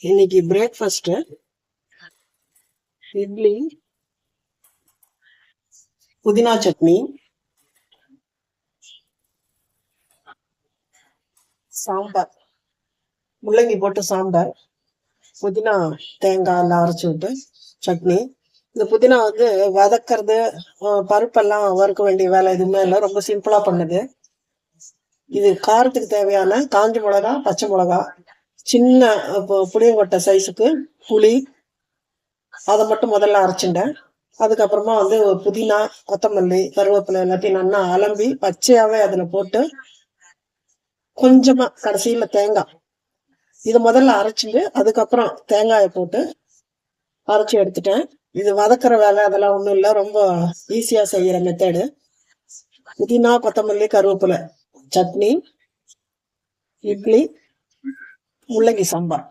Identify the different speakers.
Speaker 1: இன்னைக்கு பிரேக்ஃபாஸ்ட் இட்லி, புதினா சட்னி, சாம்பார், முள்ளங்கி போட்டு சாம்பார், புதினா தேங்காய் எல்லாம் அரைச்சி விட்டு சட்னி. இந்த புதினா வதக்கிறது, பருப்பெல்லாம் வறுக்க வேண்டிய வேலை எதுவுமே இல்லை, ரொம்ப சிம்பிளா பண்ணுது. இது காரத்துக்கு தேவையான காஞ்ச மிளகா, பச்சை மிளகா, சின்ன புளியங்கொட்டை சைஸுக்கு புளி, அதை மட்டும் முதல்ல அரைச்சிட்டேன். அதுக்கப்புறமா புதினா, கொத்தமல்லி, கருவேப்பிலை எல்லாத்தையும் நல்லா அலம்பி பச்சையாவே அதுல போட்டு கொஞ்சமா கடைசியில தேங்காய் இதை முதல்ல அரைச்சிட்டு அதுக்கப்புறம் தேங்காயை போட்டு அரைச்சி எடுத்துட்டேன். இது வதக்குற வேலை அதெல்லாம் ஒண்ணும் இல்லை, ரொம்ப ஈஸியா செய்யற மெத்தடு. புதினா, கொத்தமல்லி, கருவேப்பிலை சட்னி, இட்லி, முள்ளங்கி சாம்பார்.